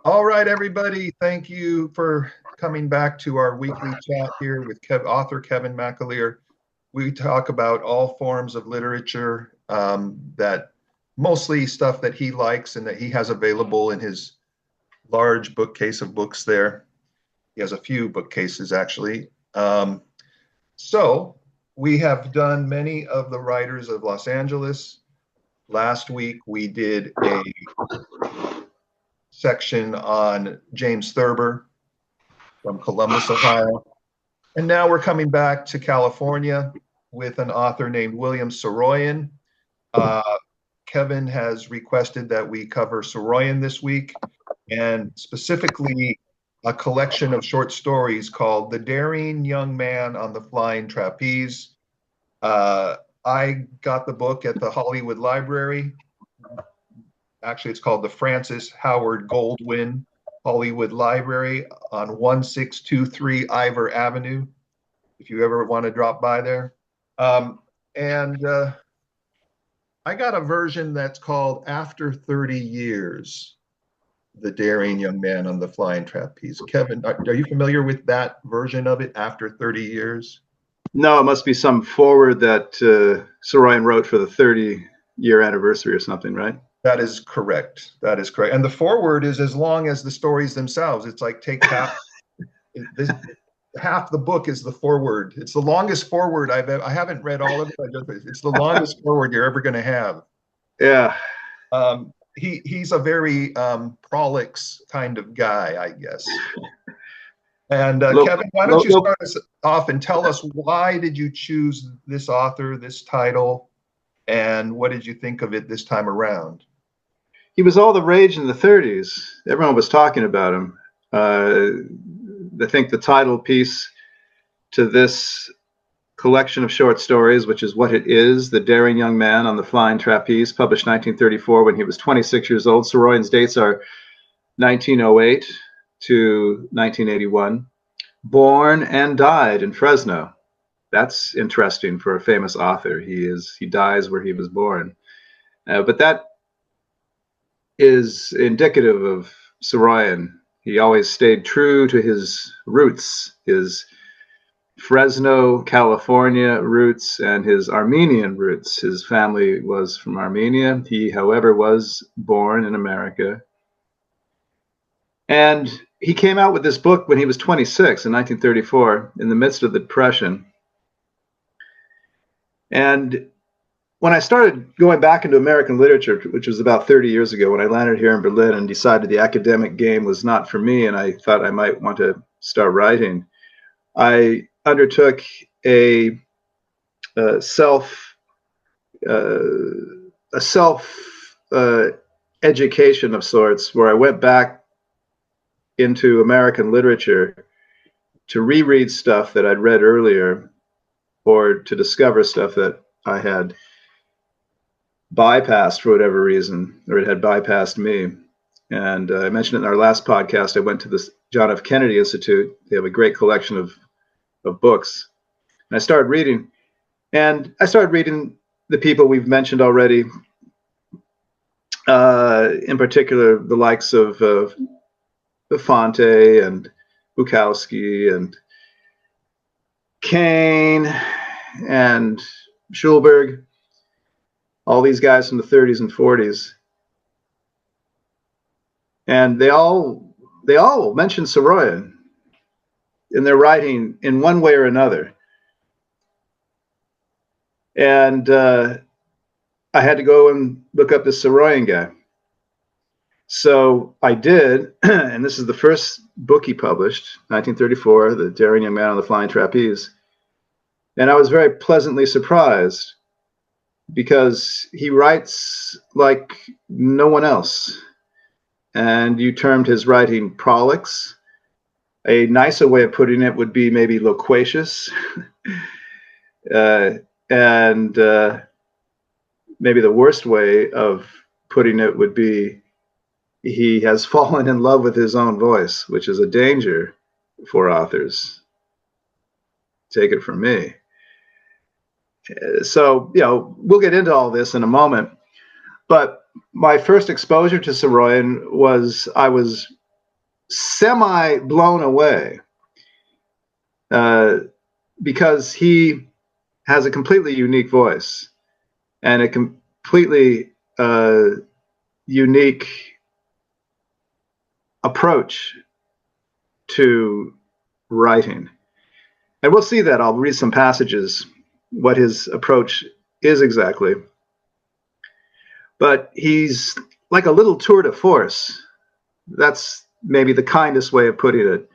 All right, everybody. Thank you for coming back to our weekly chat here with author Kevin McAleer. We talk about all forms of literature, that mostly stuff that he likes and that he has available in his large bookcase of books there. He has a few bookcases, actually. So we have done many of the writers of Los Angeles. Last week, we did a section on James Thurber from Columbus, Ohio. And now we're coming back to California with an author named William Saroyan. Kevin has requested that we cover Saroyan this week, and specifically a collection of short stories called The Daring Young Man on the Flying Trapeze. I got the book at the Hollywood Library. Actually, it's called the Francis Howard Goldwyn Hollywood Library on 1623 Ivor Avenue, if you ever want to drop by there. I got a version that's called After 30 Years, The Daring Young Man on the Flying Trapeze. Kevin, are you familiar with that version of it, After 30 Years? No, it must be some foreword that Saroyan wrote for the 30-year anniversary or something, right? That is correct. That is correct. And the foreword is as long as the stories themselves. It's like take half. Half the book is the foreword. It's the longest foreword I haven't read all of it. It's the longest foreword you're ever going to have. Yeah. He's a very prolix kind of guy, I guess. And Kevin, why don't you start us off and tell us, why did you choose this author, this title, and what did you think of it this time around? He was all the rage in the 30s. Everyone was talking about him. I think the title piece to this collection of short stories, which is what it is, The Daring Young Man on the Flying Trapeze, published 1934 when he was 26 years old. Saroyan's dates are 1908 to 1981. Born and died in Fresno. That's interesting for a famous author. He dies where he was born. But that is indicative of Saroyan. He always stayed true to his roots, his Fresno, California roots, and his Armenian roots. His family was from Armenia. He, however, was born in America. And he came out with this book when he was 26 in 1934, in the midst of the Depression. And when I started going back into American literature, which was about 30 years ago, when I landed here in Berlin and decided the academic game was not for me and I thought I might want to start writing, I undertook a self education of sorts, where I went back into American literature to reread stuff that I'd read earlier, or to discover stuff that I had bypassed for whatever reason, or it had bypassed me. And I mentioned it in our last podcast. I went to the John F. Kennedy Institute. They have a great collection of books. And I started reading. And I started reading the people we've mentioned already, in particular, the likes of Fonte and Bukowski and Kane and Schulberg, all these guys from the 30s and 40s. And they all mention Saroyan in their writing in one way or another. And I had to go and look up this Saroyan guy. So I did, and this is the first book he published, 1934, The Daring Young Man on the Flying Trapeze. And I was very pleasantly surprised, because he writes like no one else. And you termed his writing prolix. A nicer way of putting it would be maybe loquacious. And maybe the worst way of putting it would be he has fallen in love with his own voice, which is a danger for authors. Take it from me. So, we'll get into all this in a moment. But my first exposure to Saroyan was I was semi blown away because he has a completely unique voice and a completely unique approach to writing. And we'll see that. I'll read some passages, what his approach is exactly. But he's like a little tour de force. That's maybe the kindest way of putting it,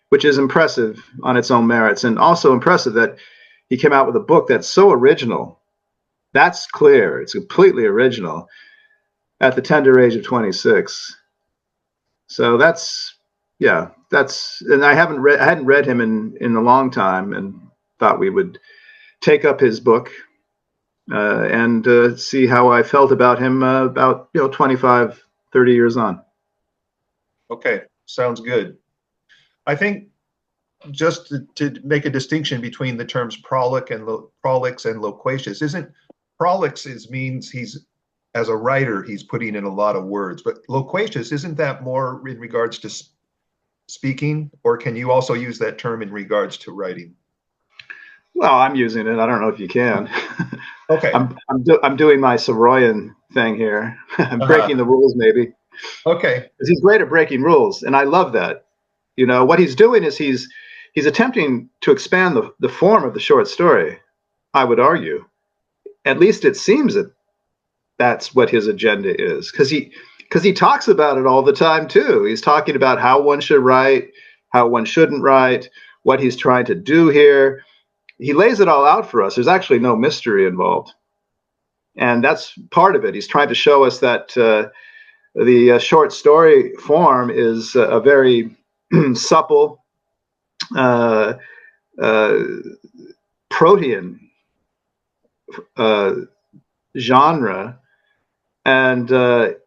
which is impressive on its own merits, and also impressive that he came out with a book that's so original. That's clear. It's completely original at the tender age of 26. So that's, yeah, that's, and I hadn't read him in a long time, and thought we would take up his book and see how I felt about him about 25, 30 years on. Okay, sounds good. I think just to make a distinction between the terms prolix and loquacious, isn't prolix means he's, as a writer, he's putting in a lot of words, but loquacious, isn't that more in regards to speaking, or can you also use that term in regards to writing? Well, I'm using it. I don't know if you can. Okay. I'm doing my Saroyan thing here. I'm breaking the rules, maybe. Okay. Because he's great at breaking rules, and I love that. You know, what he's doing is he's attempting to expand the form of the short story, I would argue. At least it seems that that's what his agenda is, because he talks about it all the time too. He's talking about how one should write, how one shouldn't write, what he's trying to do here. He lays it all out for us. There's actually no mystery involved, and that's part of it. He's trying to show us that the short story form is a very supple, protean genre, and there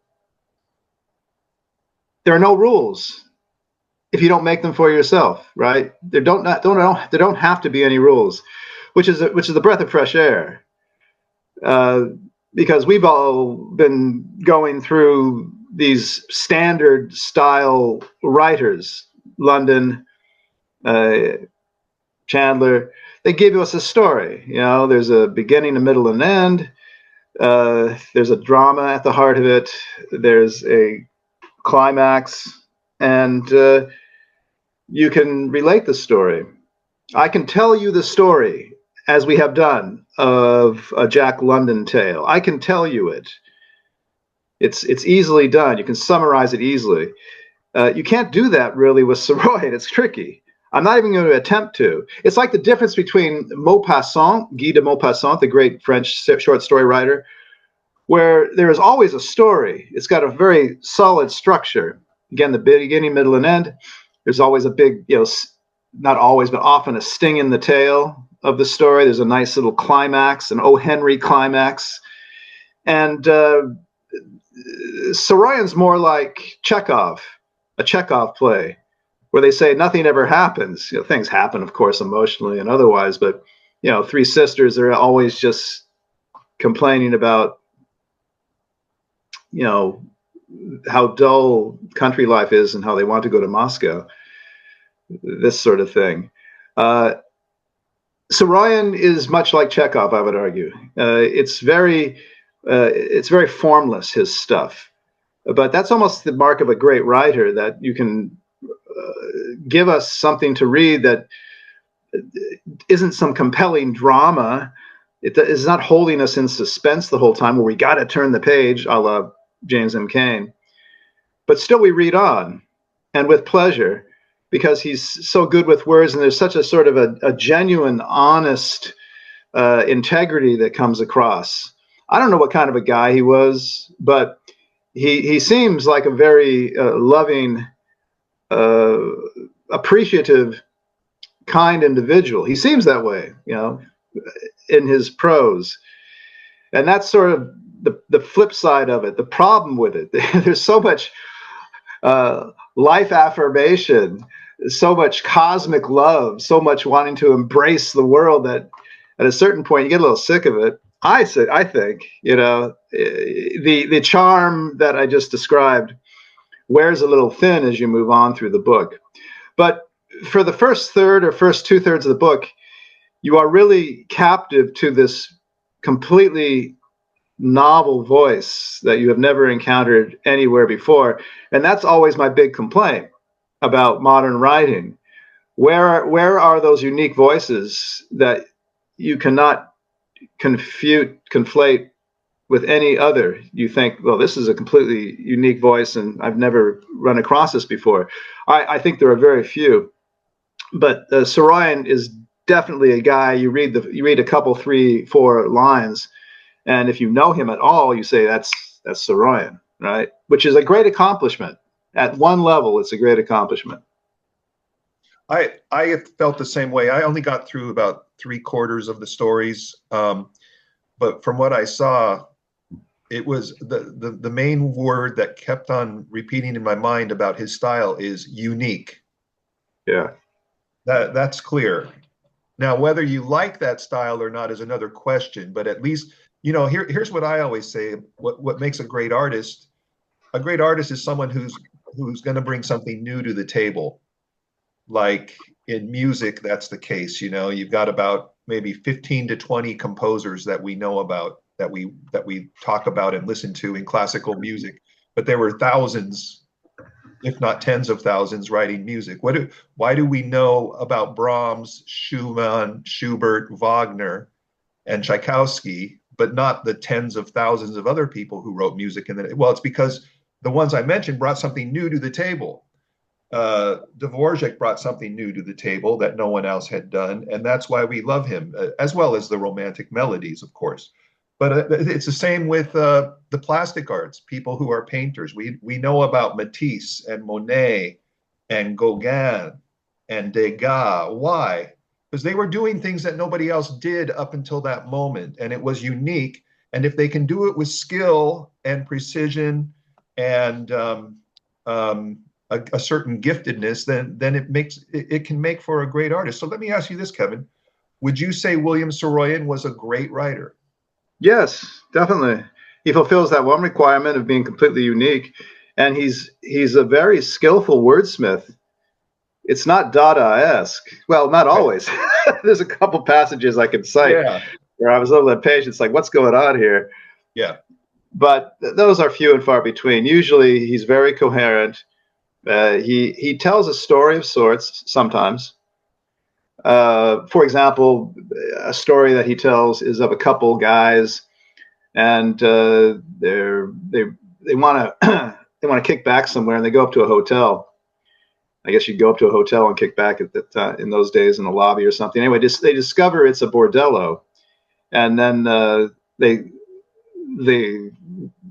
are no rules if you don't make them for yourself, right? There don't have to be any rules, which is a breath of fresh air, because we've all been going through these standard style writers, London, Chandler. They give us a story. You know, there's a beginning, a middle, and end. There's a drama at the heart of it. There's a climax, and you can relate the story. I can tell you the story, as we have done, of a Jack London tale. I can tell you it. It's easily done. You can summarize it easily. You can't do that really with Saroyan. It's tricky. I'm not even going to attempt to. It's like the difference between Maupassant, Guy de Maupassant, the great French short story writer, where there is always a story. It's got a very solid structure. Again, the beginning, middle, and end. There's always a big, not always, but often a sting in the tail of the story. There's a nice little climax, an O. Henry climax. And Saroyan's more like Chekhov, a Chekhov play, where they say nothing ever happens. Things happen, of course, emotionally and otherwise, but three sisters are always just complaining about how dull country life is and how they want to go to Moscow, this sort of thing. Saroyan is much like Chekhov, I would argue. It's very formless, his stuff, but that's almost the mark of a great writer, that you can give us something to read that isn't some compelling drama. It is not holding us in suspense the whole time, where we got to turn the page, a la James M. Cain. But still we read on, and with pleasure, because he's so good with words, and there's such a sort of a genuine, honest integrity that comes across. I don't know what kind of a guy he was, but he seems like a very loving, appreciative, kind individual. He seems that way, in his prose. And that's sort of the flip side of it, the problem with it. There's so much life affirmation, so much cosmic love, so much wanting to embrace the world, that at a certain point you get a little sick of it. I think, the charm that I just described wears a little thin as you move on through the book. But for the first third or first 2/3 of the book, you are really captive to this completely novel voice that you have never encountered anywhere before. And that's always my big complaint about modern writing. Where are those unique voices that you cannot conflate with any other? You think, well, this is a completely unique voice and I've never run across this before. I think there are very few, but Saroyan is definitely a guy. You read a couple, 3, 4 lines, and if you know him at all, you say that's Saroyan, right? Which is a great accomplishment. At one level, it's a great accomplishment. I felt the same way. I only got through about 3/4 of the stories, but from what I saw, it was the main word that kept on repeating in my mind about his style is unique. Yeah, that's clear. Now, whether you like that style or not is another question. But at least, here's what I always say: what makes a great artist? A great artist is someone who's going to bring something new to the table. Like in music, that's the case. You've got about maybe 15 to 20 composers that we know about, that we talk about and listen to in classical music, but there were thousands, if not tens of thousands, writing music. Why do we know about Brahms, Schumann, Schubert, Wagner, and Tchaikovsky, but not the tens of thousands of other people who wrote music? Well, it's because the ones I mentioned brought something new to the table. Dvorak brought something new to the table that no one else had done, and that's why we love him, as well as the romantic melodies, of course. But it's the same with the plastic arts, people who are painters. We know about Matisse and Monet and Gauguin and Degas. Why? Because they were doing things that nobody else did up until that moment, and it was unique. And if they can do it with skill and precision and a certain giftedness, then it can make for a great artist. So let me ask you this, Kevin: would you say Willim Saroyan was a great writer? Yes, definitely. He fulfills that one requirement of being completely unique, and he's a very skillful wordsmith. It's not Dada-esque. Well, not always. There's a couple passages I can cite where I was a little impatient. It's like, what's going on here? Yeah. But those are few and far between. Usually, he's very coherent. He tells a story of sorts sometimes. For example, a story that he tells is of a couple guys, and they want to kick back somewhere, and they go up to a hotel. I guess you'd go up to a hotel and kick back at that in those days in the lobby or something. Anyway, they discover it's a bordello, and then the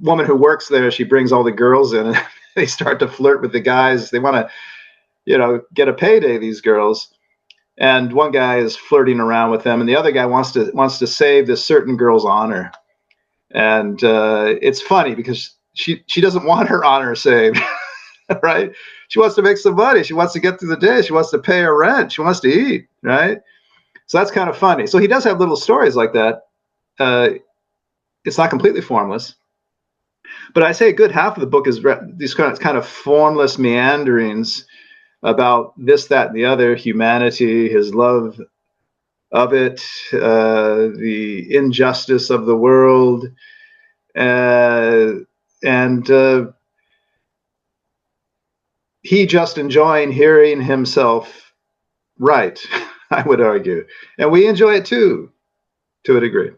woman who works there, she brings all the girls in, and they start to flirt with the guys. They want to, get a payday, these girls. And one guy is flirting around with them, and the other guy wants to save this certain girl's honor. And it's funny because she doesn't want her honor saved, right? She wants to make some money. She wants to get through the day. She wants to pay her rent. She wants to eat, right? So that's kind of funny. So he does have little stories like that. It's not completely formless. But I say a good half of the book is these kind of formless meanderings about this, that, and the other, humanity, his love of it, the injustice of the world, and he just enjoying hearing himself write, I would argue. And we enjoy it too, to a degree.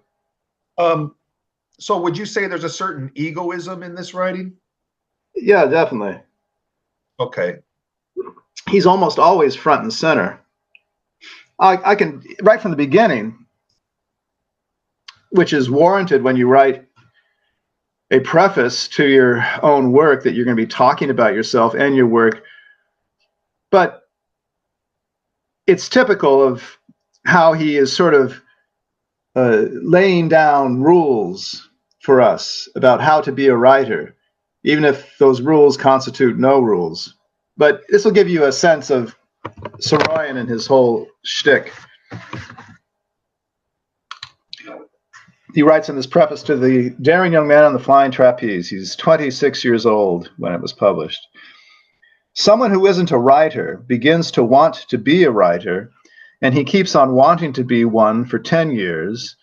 So would you say there's a certain egoism in this writing? Yeah, definitely. Okay. He's almost always front and center. I can, right from the beginning, which is warranted when you write a preface to your own work, that you're going to be talking about yourself and your work. But it's typical of how he is sort of laying down rules for us about how to be a writer, even if those rules constitute no rules. But this will give you a sense of Saroyan and his whole shtick. he writes in his preface to The Daring Young Man on the Flying Trapeze. He's 26 years old when it was published. Someone who isn't a writer begins to want to be a writer, and he keeps on wanting to be one for 10 years.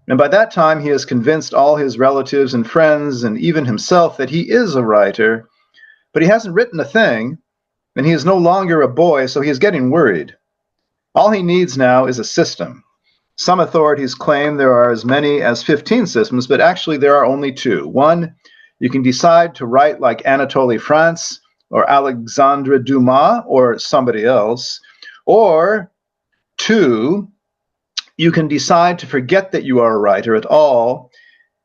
And by that time, he has convinced all his relatives and friends and even himself that he is a writer, but he hasn't written a thing, and he is no longer a boy, so he is getting worried. All he needs now is a system. Some authorities claim there are as many as 15 systems, but actually there are only two. One, you can decide to write like Anatole France or Alexandre Dumas or somebody else. Or two, you can decide to forget that you are a writer at all,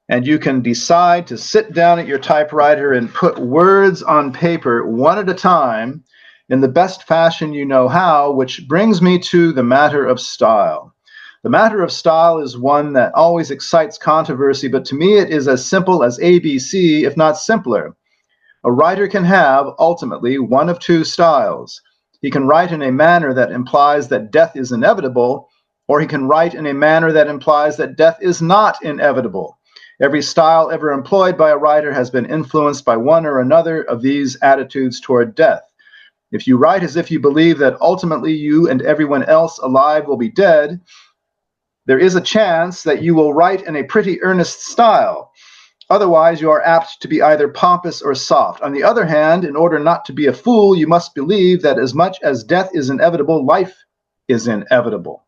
and you can decide to sit down at your typewriter and put words on paper one at a time in the best fashion you know how, which brings me to the matter of style. The matter of style is one that always excites controversy, but to me it is as simple as ABC, if not simpler. A writer can have, ultimately, one of two styles. He can write in a manner that implies that death is inevitable, or he can write in a manner that implies that death is not inevitable. Every style ever employed by a writer has been influenced by one or another of these attitudes toward death. If you write as if you believe that ultimately you and everyone else alive will be dead, there is a chance that you will write in a pretty earnest style. Otherwise, you are apt to be either pompous or soft. On the other hand, in order not to be a fool, you must believe that as much as death is inevitable, life is inevitable.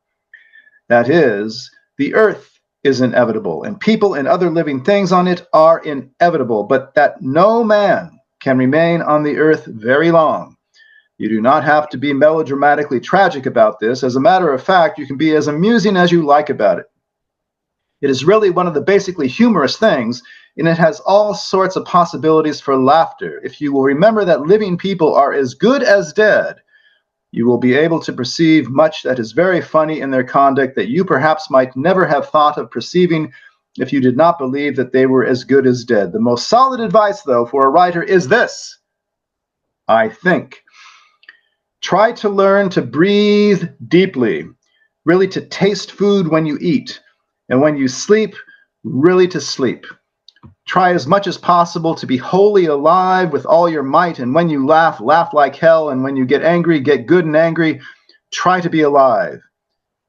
That is, the earth is inevitable, and people and other living things on it are inevitable, but that no man can remain on the earth very long. You do not have to be melodramatically tragic about this. As a matter of fact, you can be as amusing as you like about it. It is really one of the basically humorous things, and it has all sorts of possibilities for laughter. If you will remember that living people are as good as dead, you will be able to perceive much that is very funny in their conduct that you perhaps might never have thought of perceiving if you did not believe that they were as good as dead. The most solid advice, though, for a writer is this, I think. Try to learn to breathe deeply, really to taste food when you eat, and when you sleep, really to sleep. Try as much as possible to be wholly alive with all your might, and when you laugh, laugh like hell, and when you get angry, get good and angry. Try to be alive.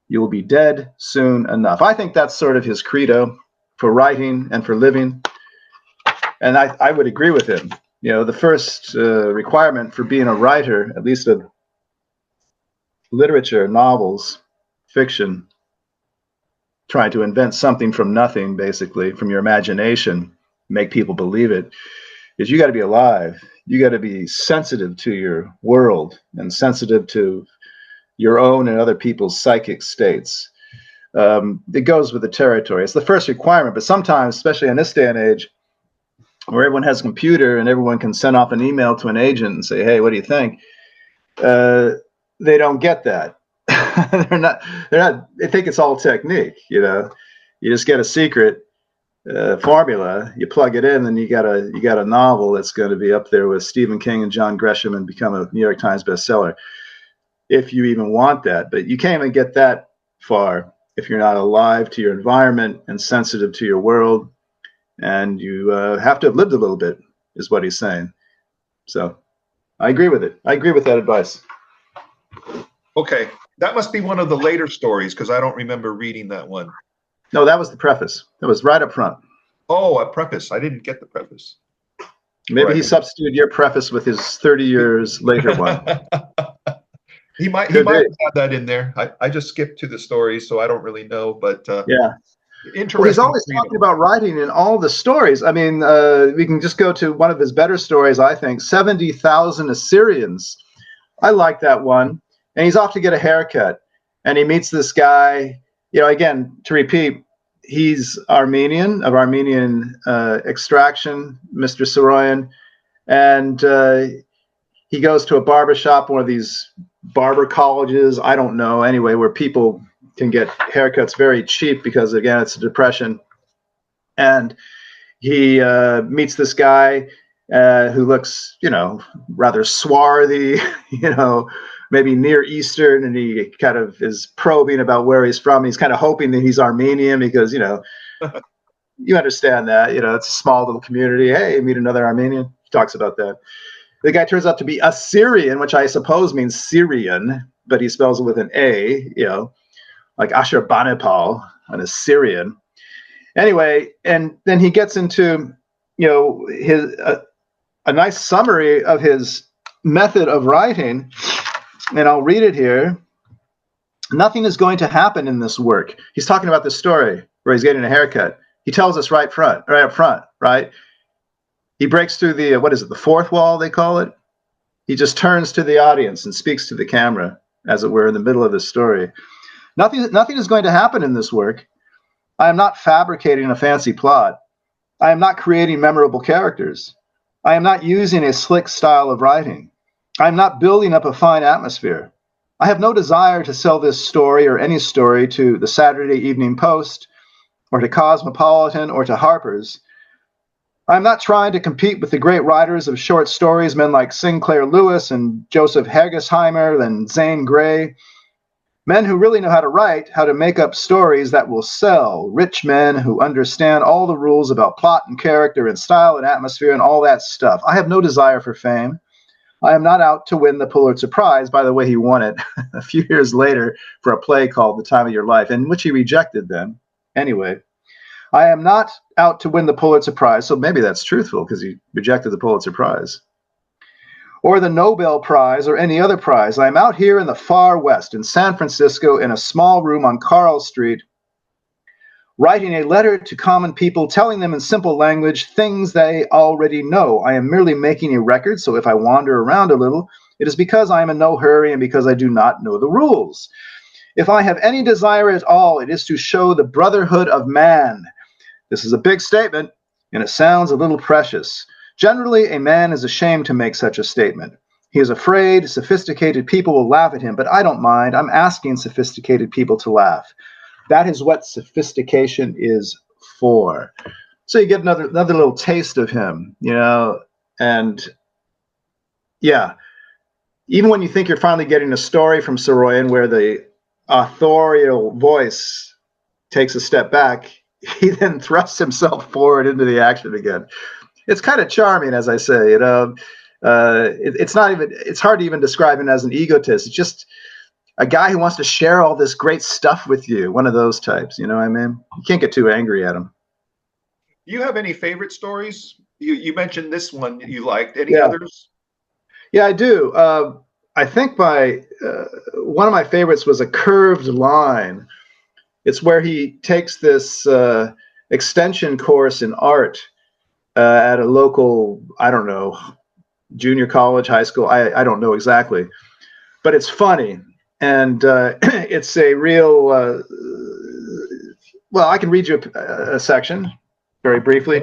You will be dead soon enough. I think that's sort of his credo for writing and for living, and I would agree with him. You know, the first requirement for being a writer, at least of literature, novels, fiction, trying to invent something from nothing, basically, from your imagination, make people believe it, is you got to be alive. You got to be sensitive to your world and sensitive to your own and other people's psychic states. It goes with the territory. It's the first requirement, but sometimes, especially in this day and age, where everyone has a computer and everyone can send off an email to an agent and say, hey, what do you think? They don't get that. They think it's all technique, you know. You just get a secret formula, you plug it in, and you got a novel that's going to be up there with Stephen King and John Grisham and become a New York Times bestseller, if you even want that. But you can't even get that far if you're not alive to your environment and sensitive to your world, and you have to have lived a little bit, is what he's saying. So I agree with it. I agree with that advice. Okay, that must be one of the later stories, because I don't remember reading that one. No, that was the preface. It was right up front. Oh, a preface. I didn't get the preface. Maybe right. He substituted your preface with his 30 years later one. He might have had that in there. I just skipped to the stories, so I don't really know. But yeah, interesting. Well, he's always talking about writing in all the stories. I mean, we can just go to one of his better stories, I think, 70,000 Assyrians. I like that one. And he's off to get a haircut, and he meets this guy. You know, again, to repeat, he's Armenian, of Armenian extraction, Mr. Saroyan, and he goes to a barber shop, one of these barber colleges, I don't know, anyway, where people can get haircuts very cheap because, again, it's a depression. And he meets this guy who looks, you know, rather swarthy, you know, maybe Near Eastern, and he kind of is probing about where he's from. He's kind of hoping that he's Armenian because, you know, You understand that, it's a small little community. Hey, meet another Armenian. He talks about that. The guy turns out to be a Syrian, which I suppose means Syrian, but he spells it with an A, like Ashurbanipal, an Assyrian. Anyway, and then he gets into, his a nice summary of his method of writing, and I'll read it here. Nothing is going to happen in this work. He's talking about this story where he's getting a haircut. He tells us right up front, right? He breaks through the fourth wall, they call it. He just turns to the audience and speaks to the camera, as it were, in the middle of the story. Nothing is going to happen in this work. I am not fabricating a fancy plot. I am not creating memorable characters. I am not using a slick style of writing. I am not building up a fine atmosphere. I have no desire to sell this story or any story to the Saturday Evening Post or to Cosmopolitan or to Harper's. I am not trying to compete with the great writers of short stories, men like Sinclair Lewis and Joseph Hergesheimer and Zane Grey. Men who really know how to write, how to make up stories that will sell. Rich men who understand all the rules about plot and character and style and atmosphere and all that stuff. I have no desire for fame. I am not out to win the Pulitzer Prize. By the way, he won it a few years later for a play called The Time of Your Life, in which he rejected then. Anyway, I am not out to win the Pulitzer Prize, so maybe that's truthful because he rejected the Pulitzer Prize, or the Nobel Prize, or any other prize. I am out here in the far west, in San Francisco, in a small room on Carl Street, writing a letter to common people, telling them in simple language things they already know. I am merely making a record, so if I wander around a little, it is because I am in no hurry and because I do not know the rules. If I have any desire at all, it is to show the brotherhood of man. This is a big statement, and it sounds a little precious. Generally, a man is ashamed to make such a statement. He is afraid sophisticated people will laugh at him, but I don't mind. I'm asking sophisticated people to laugh. That is what sophistication is for. So you get another little taste of him, and yeah, even when you think you're finally getting a story from Saroyan where the authorial voice takes a step back, he then thrusts himself forward into the action again. It's kind of charming, as I say. It's hard to even describe him as an egotist. It's just a guy who wants to share all this great stuff with you. One of those types, you know what I mean? You can't get too angry at him. Do you have any favorite stories? You mentioned this one you liked. Any others? Yeah, I do. I think one of my favorites was A Curved Line. It's where he takes this extension course in art at a local, I don't know, junior college, high school. I don't know exactly, but it's funny. And it's a real, well, I can read you a section very briefly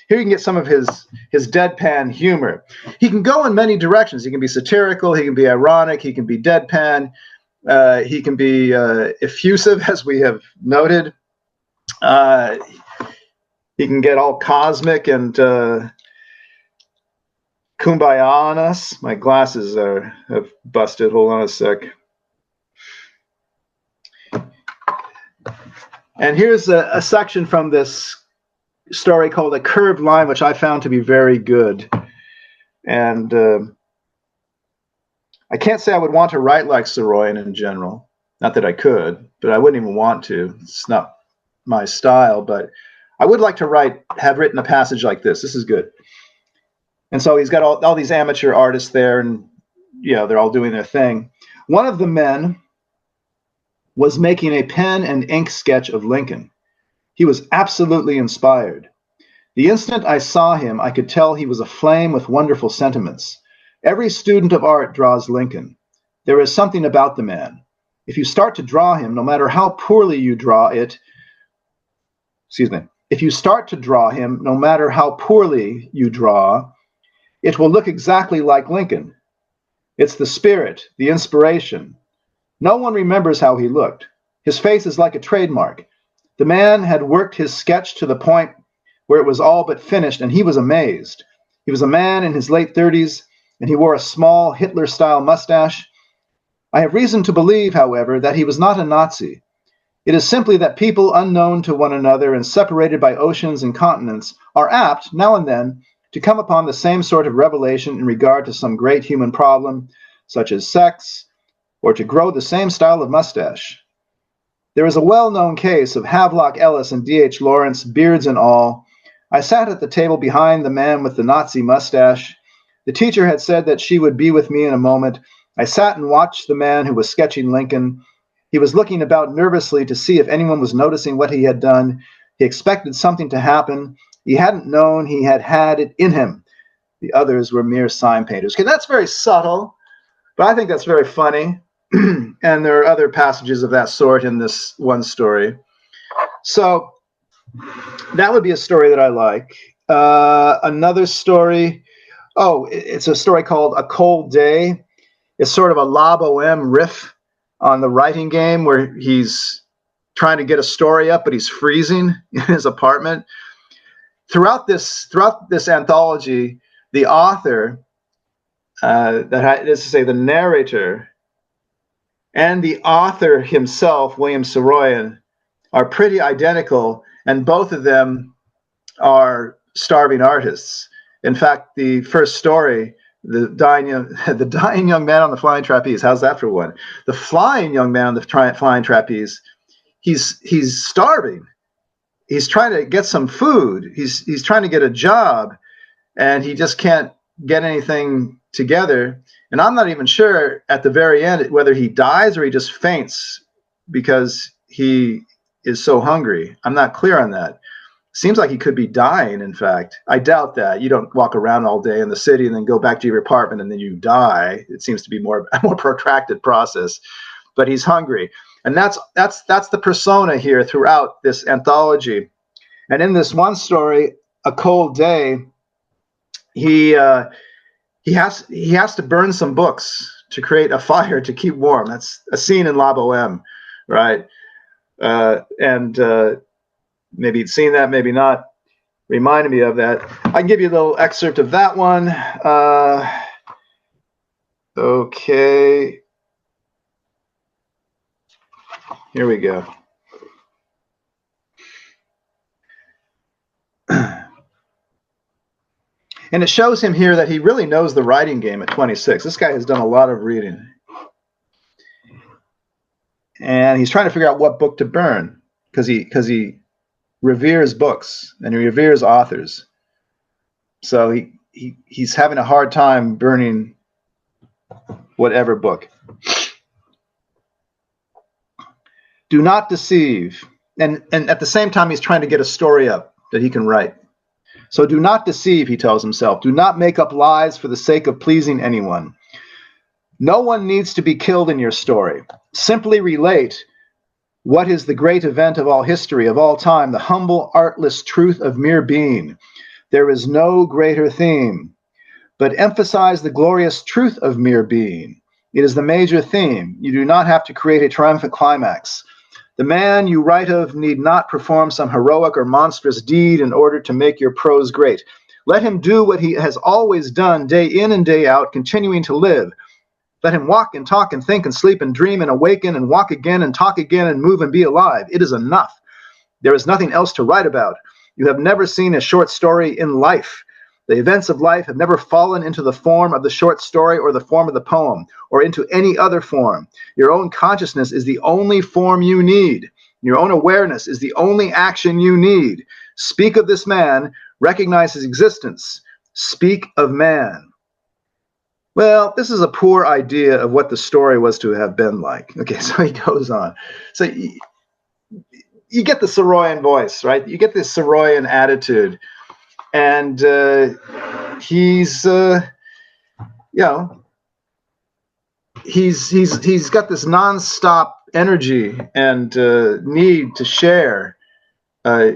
here you can get some of his deadpan humor. He can go in many directions. He can be satirical, he can be ironic, he can be deadpan, he can be effusive, as we have noted. He can get all cosmic and kumbaya on us. My glasses have busted. Hold on a sec. And here's a section from this story called A Curved Line, which I found to be very good. And I can't say I would want to write like Saroyan in general. Not that I could, but I wouldn't even want to. It's not my style, but I would like to have written a passage like this. This is good. And so he's got all these amateur artists there, and they're all doing their thing. One of the men was making a pen and ink sketch of Lincoln. He was absolutely inspired. The instant I saw him, I could tell he was aflame with wonderful sentiments. Every student of art draws Lincoln. There is something about the man. If you start to draw him, no matter how poorly you draw it, if you start to draw him, no matter how poorly you draw, it will look exactly like Lincoln. It's the spirit, the inspiration. No one remembers how he looked. His face is like a trademark. The man had worked his sketch to the point where it was all but finished, and he was amazed. He was a man in his late 30s, and he wore a small Hitler-style mustache. I have reason to believe, however, that he was not a Nazi. It is simply that people unknown to one another and separated by oceans and continents are apt, now and then, to come upon the same sort of revelation in regard to some great human problem, such as sex, or to grow the same style of mustache. There is a well-known case of Havelock Ellis and D.H. Lawrence, beards and all. I sat at the table behind the man with the Nazi mustache. The teacher had said that she would be with me in a moment. I sat and watched the man who was sketching Lincoln. He was looking about nervously to see if anyone was noticing what he had done. He expected something to happen. He hadn't known he had had it in him. The others were mere sign painters. Okay, that's very subtle, but I think that's very funny. And there are other passages of that sort in this one story. So that would be a story that I like. Another story, it's a story called A Cold Day. It's sort of a La Boheme riff on the writing game where he's trying to get a story up, but he's freezing in his apartment. Throughout this anthology, the author, that is to say the narrator, and the author himself, William Saroyan, are pretty identical, and both of them are starving artists. In fact, the first story, the dying young man on the flying trapeze, how's that for one? The flying young man on the flying trapeze, he's starving. He's trying to get some food. He's trying to get a job, and he just can't get anything together. And I'm not even sure at the very end whether he dies or he just faints because he is so hungry. I'm not clear on that. Seems like he could be dying, in fact. I doubt that. You don't walk around all day in the city and then go back to your apartment and then you die. It seems to be a more protracted process. But he's hungry. And that's the persona here throughout this anthology. And in this one story, A Cold Day, he has to burn some books to create a fire to keep warm. That's a scene in La Boheme, right? Maybe you'd seen that, maybe not. Reminded me of that. I can give you a little excerpt of that one. Okay. Here we go. And it shows him here that he really knows the writing game at 26. This guy has done a lot of reading. And he's trying to figure out what book to burn because he reveres books and he reveres authors. So he's having a hard time burning whatever book. Do not deceive. And at the same time, he's trying to get a story up that he can write. So do not deceive, he tells himself. Do not make up lies for the sake of pleasing anyone. No one needs to be killed in your story. Simply relate what is the great event of all history, of all time, the humble, artless truth of mere being. There is no greater theme, but emphasize the glorious truth of mere being. It is the major theme. You do not have to create a triumphant climax. The man you write of need not perform some heroic or monstrous deed in order to make your prose great. Let him do what he has always done, day in and day out, continuing to live. Let him walk and talk and think and sleep and dream and awaken and walk again and talk again and move and be alive. It is enough. There is nothing else to write about. You have never seen a short story in life. The events of life have never fallen into the form of the short story or the form of the poem or into any other form. Your own consciousness is the only form you need. Your own awareness is the only action you need. Speak of this man. Recognize his existence. Speak of man. Well, this is a poor idea of what the story was to have been like. Okay, so he goes on. So you get the Saroyan voice, right? You get this Saroyan attitude. And he's got this nonstop energy and need to share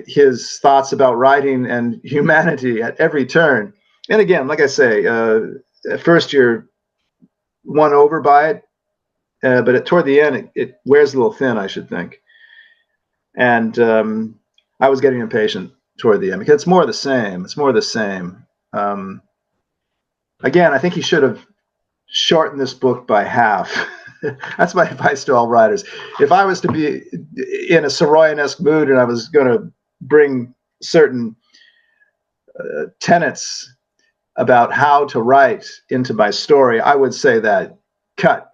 his thoughts about writing and humanity at every turn. And again, like I say, at first you're won over by it, but toward the end it wears a little thin, I should think. And I was getting impatient toward the end because it's more of the same. It's more of the same. Again, I think he should have shortened this book by half. That's my advice to all writers. If I was to be in a Saroyan-esque mood and I was going to bring certain tenets about how to write into my story, I would say that cut.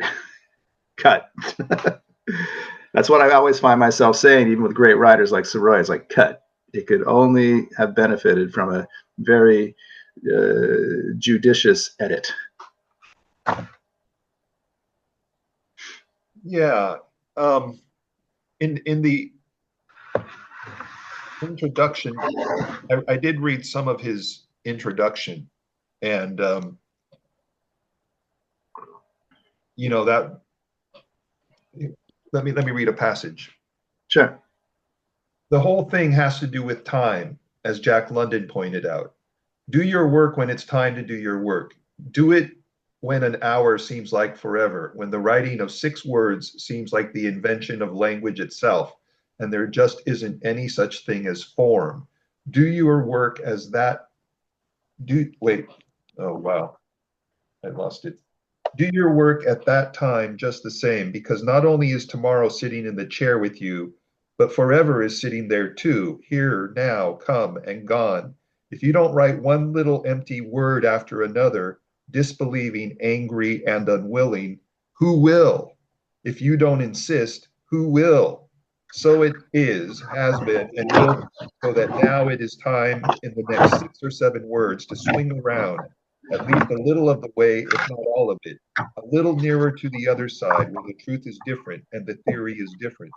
That's what I always find myself saying, even with great writers like Saroyan. It's like, cut. It could only have benefited from a very judicious edit. Yeah. In the introduction, I did read some of his introduction, and you know that. Let me read a passage. Sure. The whole thing has to do with time, as Jack London pointed out. Do your work when it's time to do your work. Do it when an hour seems like forever, when the writing of 6 words seems like the invention of language itself, and there just isn't any such thing as form. Do your work as that. Oh, wow. I lost it. Do your work at that time just the same, because not only is tomorrow sitting in the chair with you, but forever is sitting there too, here, now, come, and gone. If you don't write one little empty word after another, disbelieving, angry, and unwilling, who will? If you don't insist, who will? So it is, has been, and will be, so that now it is time in the next 6 or 7 words to swing around, at least a little of the way, if not all of it, a little nearer to the other side where the truth is different and the theory is different.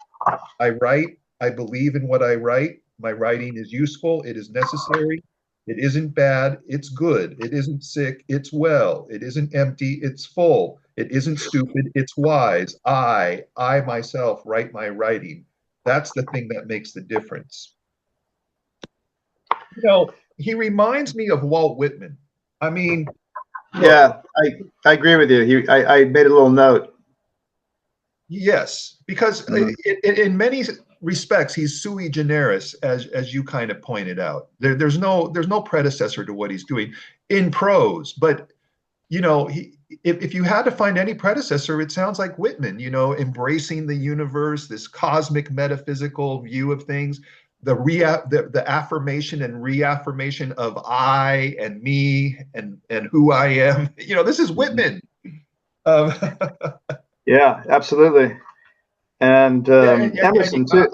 I write, I believe in what I write. My writing is useful, it is necessary. It isn't bad, it's good. It isn't sick, it's well. It isn't empty, it's full. It isn't stupid, it's wise. I myself write my writing. That's the thing that makes the difference. You know, he reminds me of Walt Whitman. I mean, look, yeah, I agree with you. I made a little note. Yes, because in many respects he's sui generis, as you kind of pointed out. There's no predecessor to what he's doing in prose. But you know, if you had to find any predecessor, it sounds like Whitman. You know, embracing the universe, this cosmic metaphysical view of things, the affirmation and reaffirmation of I and me and who I am. You know, this is Whitman. Yeah, absolutely. And Emerson too.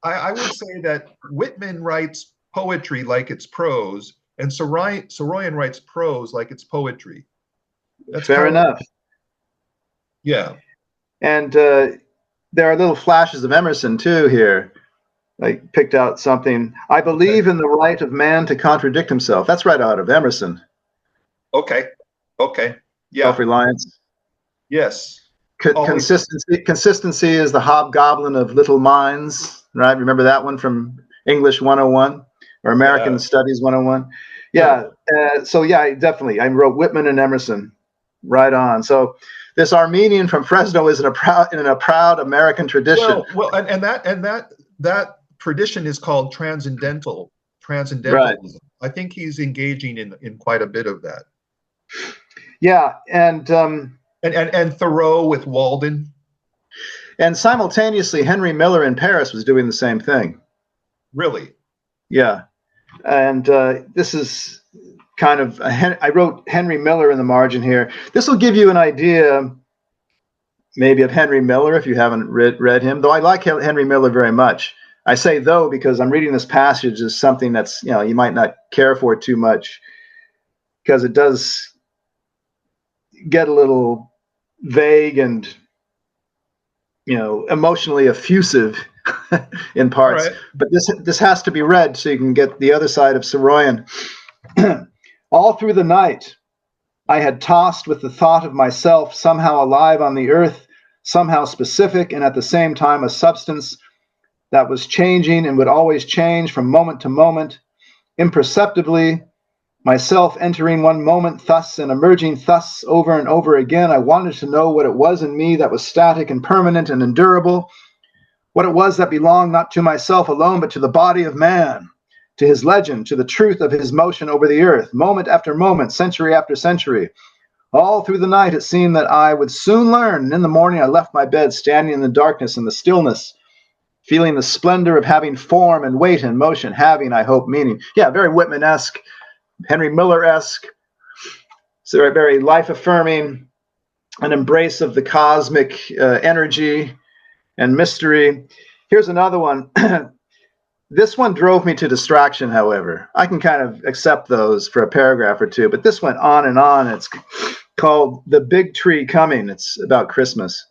I would say that Whitman writes poetry like it's prose, and Saroyan writes prose like it's poetry. That's fair enough. Yeah. And there are little flashes of Emerson too here. I picked out something. I believe in the right of man to contradict himself. That's right out of Emerson. Okay. Yeah. Self-reliance. Yes. Consistency is the hobgoblin of little minds, right? Remember that one from English 101 or American Studies 101? Yeah. So yeah, definitely. I wrote Whitman and Emerson. Right on. So this Armenian from Fresno is in a proud American tradition. Well, and that tradition is called transcendentalism. Right. I think he's engaging in quite a bit of that. Yeah, and Thoreau with Walden. And simultaneously, Henry Miller in Paris was doing the same thing. Really? Yeah. And this is kind of, I wrote Henry Miller in the margin here. This will give you an idea maybe of Henry Miller if you haven't read him, though I like Henry Miller very much. I say though because I'm reading this passage as something that's, you know, you might not care for too much because it does get a little vague and, you know, emotionally effusive in parts. Right. But this has to be read so you can get the other side of Saroyan. All through the night, I had tossed with the thought of myself somehow alive on the earth, somehow specific, and at the same time a substance that was changing and would always change from moment to moment, imperceptibly, myself entering one moment thus and emerging thus over and over again. I wanted to know what it was in me that was static and permanent and endurable, what it was that belonged not to myself alone, but to the body of man, to his legend, to the truth of his motion over the earth, moment after moment, century after century. All through the night it seemed that I would soon learn, and in the morning I left my bed, standing in the darkness and the stillness, feeling the splendor of having form and weight and motion, having, I hope, meaning. Yeah, very Whitman-esque, Henry Miller-esque, so very life-affirming, an embrace of the cosmic energy and mystery. Here's another one. This one drove me to distraction, however. I can kind of accept those for a paragraph or two, but this went on and on. It's called The Big Tree Coming. It's about Christmas.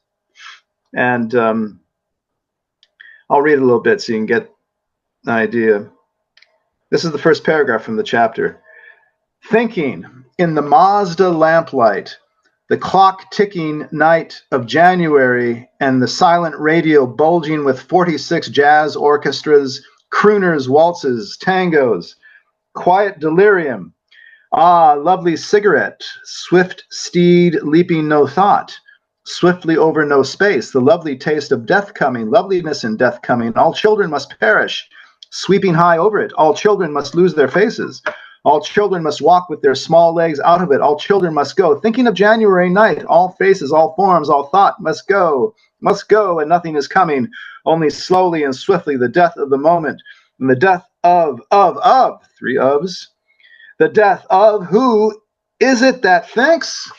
And I'll read a little bit so you can get an idea. This is the first paragraph from the chapter. Thinking in the Mazda lamplight, the clock ticking night of January, and the silent radio bulging with 46 jazz orchestras, crooners, waltzes, tangos, quiet delirium. Ah, lovely cigarette, swift steed leaping no thought, swiftly over no space, the lovely taste of death coming, loveliness in death coming. All children must perish, sweeping high over it. All children must lose their faces. All children must walk with their small legs out of it. All children must go. Thinking of January night, all faces, all forms, all thought must go, and nothing is coming. Only slowly and swiftly the death of the moment, and the death of, three ofs, the death of who is it that thinks?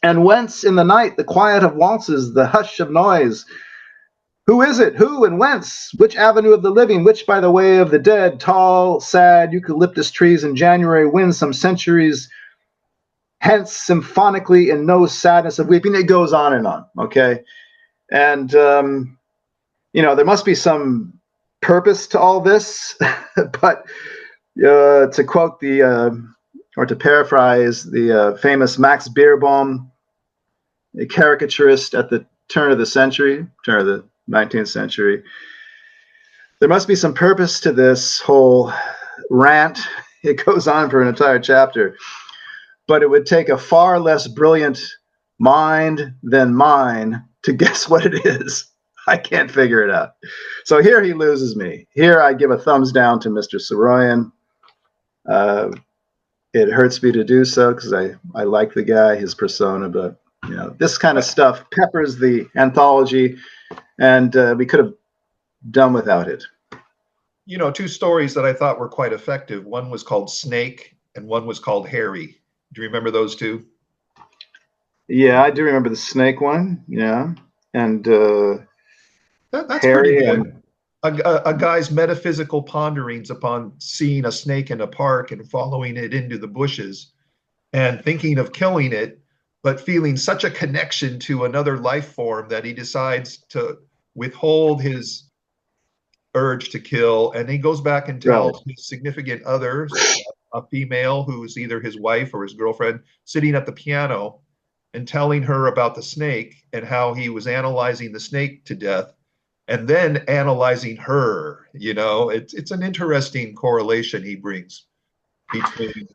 And whence in the night the quiet of waltzes, the hush of noise? Who is it? Who and whence? Which avenue of the living? Which by the way of the dead? Tall, sad eucalyptus trees in January wind some centuries hence symphonically in no sadness of weeping. It goes on and on, okay? And, there must be some purpose to all this, but to quote or to paraphrase the famous Max Beerbohm, a caricaturist at the turn of the 19th century. There must be some purpose to this whole rant. It goes on for an entire chapter, but it would take a far less brilliant mind than mine to guess what it is. I can't figure it out. So here he loses me. Here I give a thumbs down to Mr. Saroyan. It hurts me to do so because I like the guy, his persona, but this kind of stuff peppers the anthology, and we could have done without it. Two stories that I thought were quite effective. One was called Snake and one was called Harry. Do you remember those two? Yeah, I do remember the snake one. Yeah. And that's Harry pretty good. A guy's metaphysical ponderings upon seeing a snake in a park and following it into the bushes and thinking of killing it, but feeling such a connection to another life form that he decides to withhold his urge to kill. And he goes back and tells his significant other, a female who's either his wife or his girlfriend, sitting at the piano and telling her about the snake and how he was analyzing the snake to death and then analyzing her. It's an interesting correlation he brings between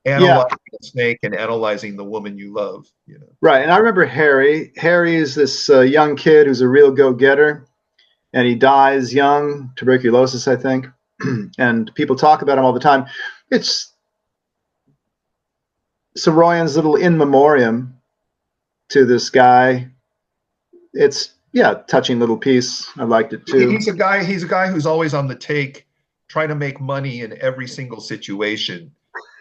analyzing the snake and analyzing the woman you love. Right. And I remember Harry. Harry is this young kid who's a real go-getter, and he dies young, tuberculosis, I think. And people talk about him all the time. It's Saroyan's little in memoriam to this guy. It's touching little piece. I liked it too. He's a guy who's always on the take, trying to make money in every single situation.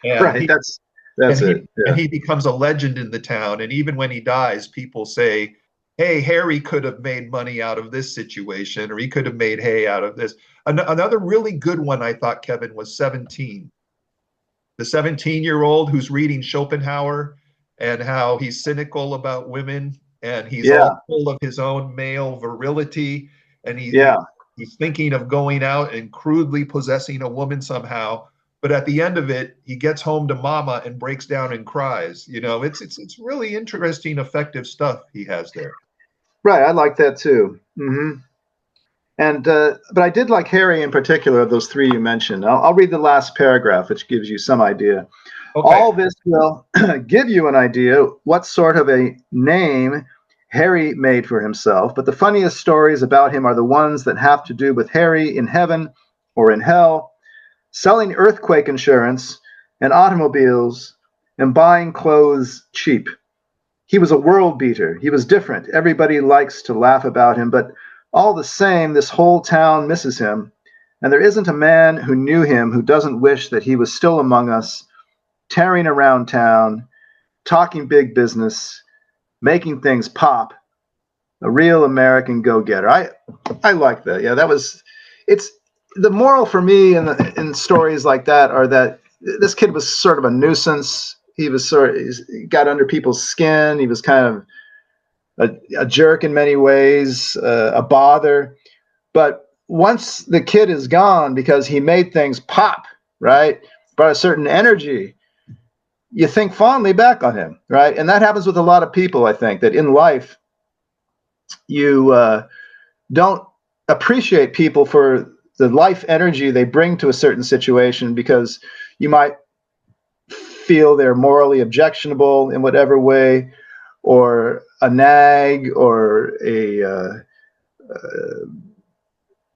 And right, that's it. Yeah. And he becomes a legend in the town. And even when he dies, people say, hey, Harry could have made money out of this situation, or he could have made hay out of this. Another really good one I thought, Kevin, was 17. The 17-year-old who's reading Schopenhauer and how he's cynical about women, and he's all full of his own male virility, and he's thinking of going out and crudely possessing a woman somehow. But at the end of it, he gets home to mama and breaks down and cries. It's really interesting, effective stuff he has there. Right, I like that too. Mm-hmm. And but I did like Harry in particular of those three you mentioned. I'll read the last paragraph, which gives you some idea. Okay. All this will give you an idea what sort of a name Harry made for himself. But the funniest stories about him are the ones that have to do with Harry in heaven or in hell, selling earthquake insurance and automobiles and buying clothes cheap. He was a world beater. He was different. Everybody likes to laugh about him, but all the same, this whole town misses him. And there isn't a man who knew him who doesn't wish that he was still among us, tearing around town, talking big business, making things pop. A real American go-getter. I like that. Yeah, it's the moral for me in stories like that are that this kid was sort of a nuisance. He got under people's skin. He was kind of a jerk in many ways, a bother. But once the kid is gone because he made things pop, right? Brought a certain energy, you think fondly back on him, right? And that happens with a lot of people, I think, that in life, you don't appreciate people for the life energy they bring to a certain situation because you might feel they're morally objectionable in whatever way, or a nag, or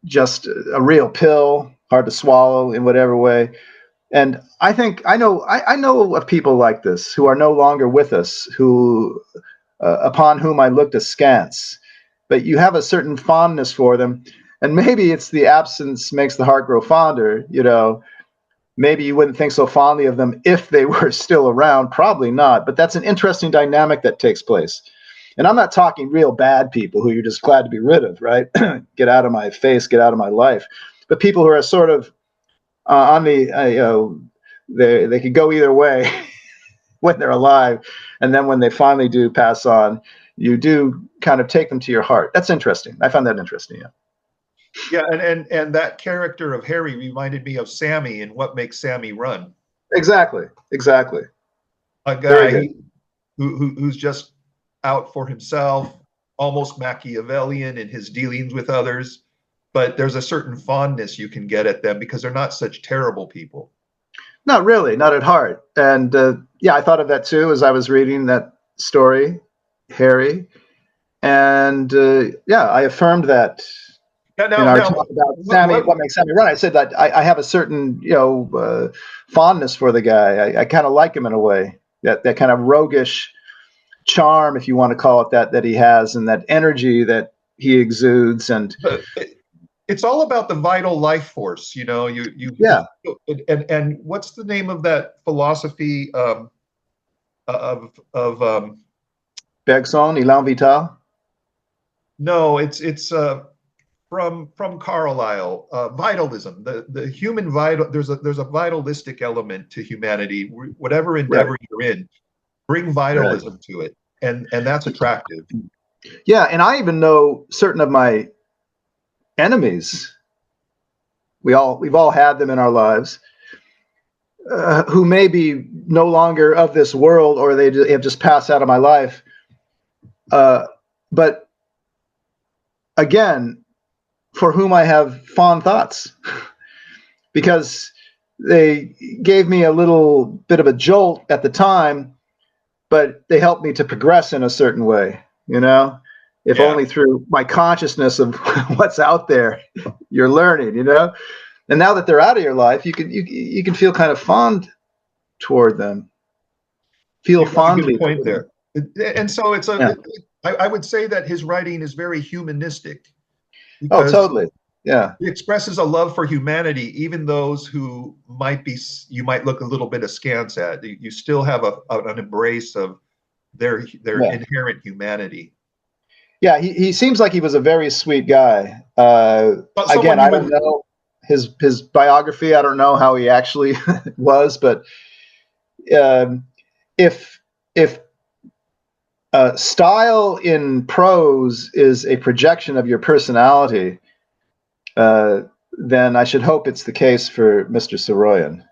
just a real pill, hard to swallow in whatever way. And I think I know of people like this who are no longer with us, who upon whom I looked askance. But you have a certain fondness for them, and maybe it's the absence makes the heart grow fonder. You know, maybe you wouldn't think so fondly of them if they were still around. Probably not. But that's an interesting dynamic that takes place. And I'm not talking real bad people who you're just glad to be rid of, right? Get out of my face, get out of my life. But people who are sort of on the, they could go either way when they're alive, and then when they finally do pass on, you do kind of take them to your heart. That's interesting. I found that interesting. Yeah. Yeah, and that character of Harry reminded me of Sammy in What Makes Sammy Run. Exactly. A guy who's just out for himself, almost Machiavellian in his dealings with others, but there's a certain fondness you can get at them because they're not such terrible people. Not really, not at heart. And yeah, I thought of that too as I was reading that story, Harry. And yeah, I affirmed that. Now, in our talk about Sammy, what makes Sammy run? I said that I have a certain, fondness for the guy. I kind of like him in a way. That kind of roguish charm, if you want to call it that he has, and that energy that he exudes. And it's all about the vital life force, you know. Yeah. And what's the name of that philosophy of Bergson, Elan Vital? No, it's from Carlyle, vitalism. The human vital. There's a vitalistic element to humanity. Whatever endeavor you're in, bring vitalism to it, and that's attractive. Yeah, and I even know certain of my enemies. We've all had them in our lives, who may be no longer of this world, or they have just passed out of my life. But again, for whom I have fond thoughts, because they gave me a little bit of a jolt at the time, but they helped me to progress in a certain way, you know, if only through my consciousness of what's out there, you're learning, you know. And now that they're out of your life, you can feel kind of fond toward them, feel fondly. Point there. And so it's I would say that his writing is very humanistic. Oh, totally. Yeah. He expresses a love for humanity, even those who you might look a little bit askance at. You still have an embrace of their inherent humanity. Yeah, he seems like he was a very sweet guy. Again, I don't know his biography. I don't know how he actually was, but if style in prose is a projection of your personality, then I should hope it's the case for Mr. Saroyan.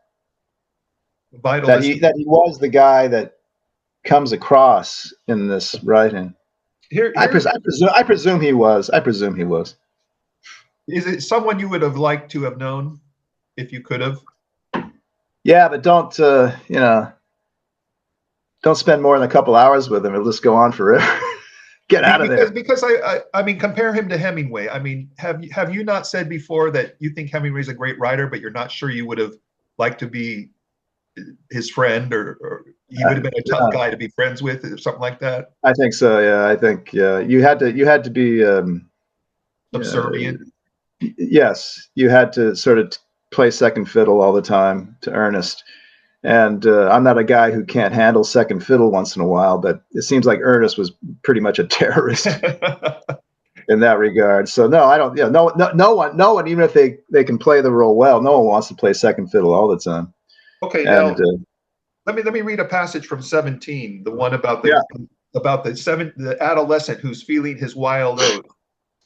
That he was the guy that comes across in this writing. I presume he was. Is it someone you would have liked to have known if you could have? Yeah, but don't spend more than a couple hours with him. It'll just go on forever. Get out of there. Because I mean, compare him to Hemingway. I mean, have you not said before that you think Hemingway's a great writer, but you're not sure you would have liked to be his friend or He would have been a tough Yeah, guy to be friends with, or something like that. I think so. Yeah, I think you had to be Subservient. yes, you had to sort of play second fiddle all the time to Ernest. And I'm not a guy who can't handle second fiddle once in a while, but it seems like Ernest was pretty much a terrorist in that regard. So no, I don't. Yeah, no one, even if they can play the role well, no one wants to play second fiddle all the time. Okay, And now let me read a passage from 17, the one yeah, about the adolescent who's feeling his wild oats.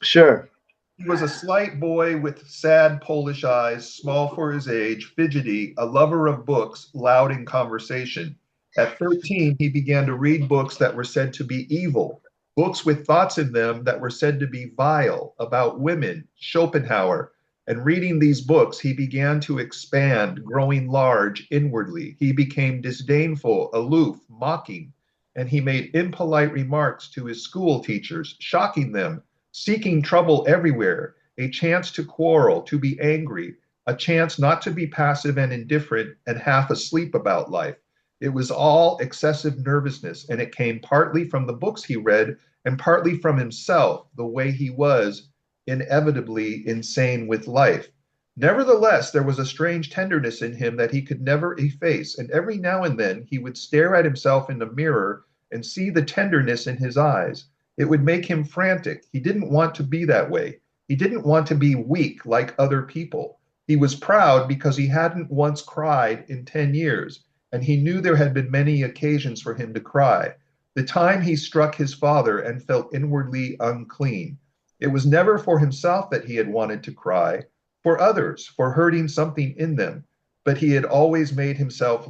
sure. He was a slight boy with sad Polish eyes, small for his age, fidgety, a lover of books, loud in conversation. At 13, he began to read books that were said to be evil, books with thoughts in them that were said to be vile, about women, Schopenhauer. And reading these books, he began to expand, growing large inwardly. He became disdainful, aloof, mocking, and he made impolite remarks to his school teachers, shocking them, seeking trouble everywhere, a chance to quarrel, to be angry, a chance not to be passive and indifferent and half asleep about life. It was all excessive nervousness, and it came partly from the books he read and partly from himself, the way he was inevitably insane with life. Nevertheless, there was a strange tenderness in him that he could never efface, and every now and then he would stare at himself in the mirror and see the tenderness in his eyes. It would make him frantic. He didn't want to be that way. He didn't want to be weak like other people. He was proud because he hadn't once cried in 10 years, and he knew there had been many occasions for him to cry. The time he struck his father and felt inwardly unclean. It was never for himself that he had wanted to cry, for others, for hurting something in them, but he had always made himself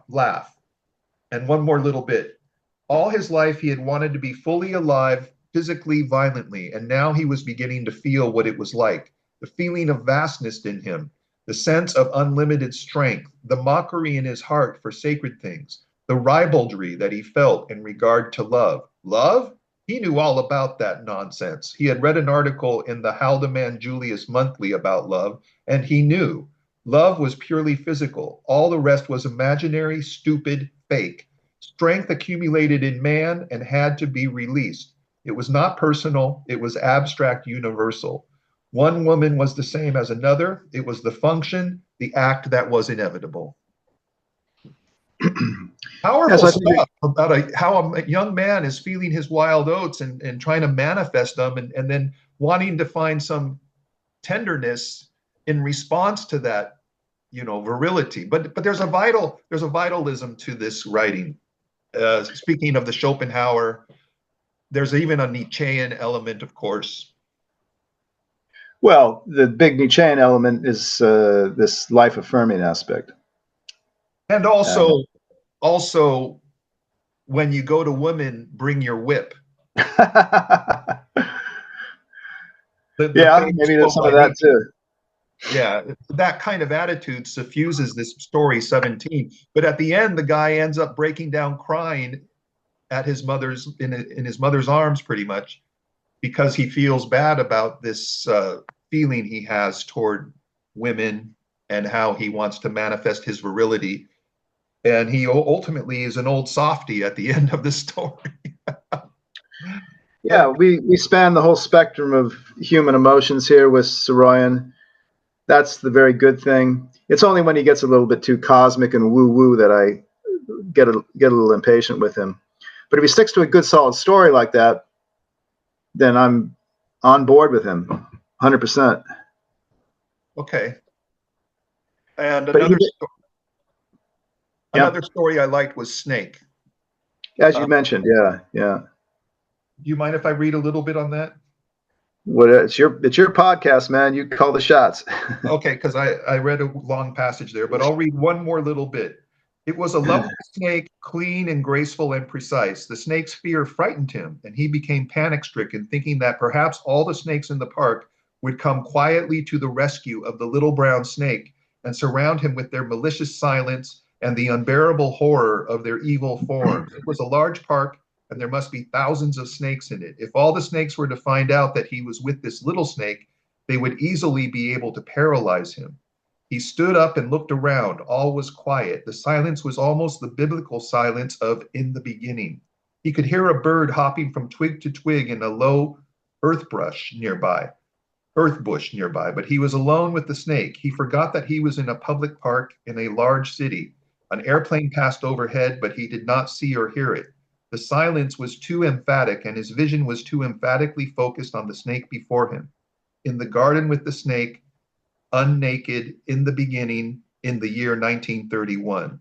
laugh. And one more little bit. All his life, he had wanted to be fully alive, physically, violently, and now he was beginning to feel what it was like, the feeling of vastness in him, the sense of unlimited strength, the mockery in his heart for sacred things, the ribaldry that he felt in regard to love. Love? He knew all about that nonsense. He had read an article in the Haldeman Julius Monthly about love, and he knew love was purely physical. All the rest was imaginary, stupid, fake. Strength accumulated in man and had to be released. It was not personal, it was abstract, universal. One woman was the same as another. It was the function, the act that was inevitable. Powerful Yes, stuff about how a young man is feeling his wild oats and trying to manifest them and then wanting to find some tenderness in response to that, virility. But there's a vitalism to this writing. Speaking of the Schopenhauer, there's even a Nietzschean element, of course. well, the big Nietzschean element is this life-affirming aspect. And And also, when you go to women, bring your whip. The yeah, famous maybe there's quote some by of that Nietzsche. too. Yeah, that kind of attitude suffuses this story 17. But at the end, the guy ends up breaking down crying at his mother's in his mother's arms, pretty much, because he feels bad about this feeling he has toward women and how he wants to manifest his virility. And he ultimately is an old softy at the end of the story. Yeah, But we span the whole spectrum of human emotions here with Saroyan. That's the very good thing. It's only when he gets a little bit too cosmic and woo-woo that I get a little impatient with him. But if he sticks to a good, solid story like that, then I'm on board with him, 100%. okay. And But yeah, another story I liked was Snake. as Uh, you mentioned, yeah. do you mind if I read a little bit on that? What it's your podcast, man. You call the shots. Okay, because I read a long passage there, but I'll read one more little bit. It was a lovely snake, clean and graceful and precise. The snake's fear frightened him, and he became panic stricken, thinking that perhaps all the snakes in the park would come quietly to the rescue of the little brown snake and surround him with their malicious silence and the unbearable horror of their evil forms. It was a large park, and there must be thousands of snakes in it. If all the snakes were to find out that he was with this little snake, they would easily be able to paralyze him. He stood up and looked around. All was quiet. The silence was almost the biblical silence of in the beginning. He could hear a bird hopping from twig to twig in a low earth bush nearby, but he was alone with the snake. He forgot that he was in a public park in a large city. An airplane passed overhead, but he did not see or hear it. The silence was too emphatic, and his vision was too emphatically focused on the snake before him. In the garden with the snake, unnaked, in the beginning, in the year 1931.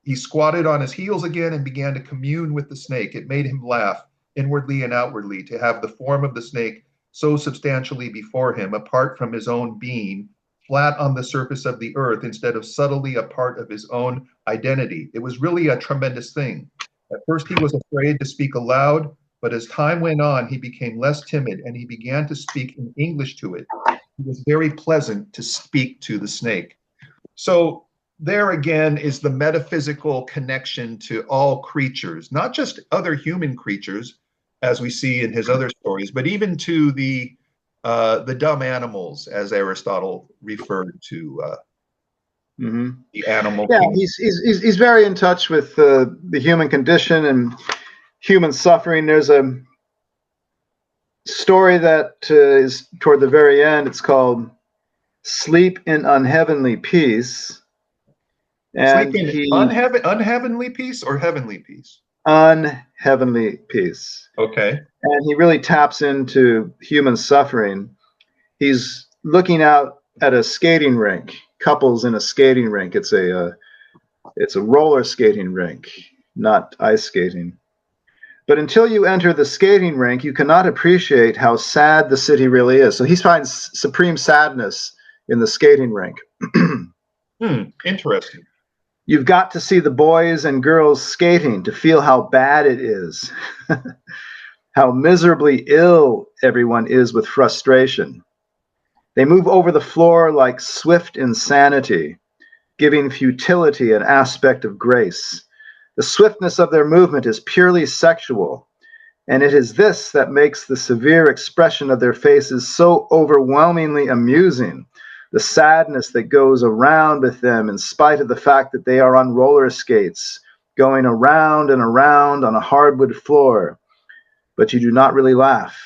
He squatted on his heels again and began to commune with the snake. It made him laugh, inwardly and outwardly, to have the form of the snake so substantially before him, apart from his own being, flat on the surface of the earth, instead of subtly a part of his own identity. It was really a tremendous thing. At first, he was afraid to speak aloud, but as time went on, he became less timid and he began to speak in English to it. It was very pleasant to speak to the snake. So, there again is the metaphysical connection to all creatures, not just other human creatures, as we see in his other stories, but even to the dumb animals, as Aristotle referred to the animal. Yeah, he's very in touch with the human condition and human suffering. There's a story that is toward the very end. It's called "Sleep in Unheavenly Peace." And unheavenly peace or heavenly peace? Unheavenly peace. Okay. And he really taps into human suffering. He's looking out at a skating rink, couples in a skating rink. It's a roller skating rink, not ice skating. But until you enter the skating rink, you cannot appreciate how sad the city really is. So he finds supreme sadness in the skating rink. Interesting. You've got to see the boys and girls skating to feel how bad it is, how miserably ill everyone is with frustration. They move over the floor like swift insanity, giving futility an aspect of grace. The swiftness of their movement is purely sexual, and it is this that makes the severe expression of their faces so overwhelmingly amusing. The sadness that goes around with them in spite of the fact that they are on roller skates, going around and around on a hardwood floor. But you do not really laugh.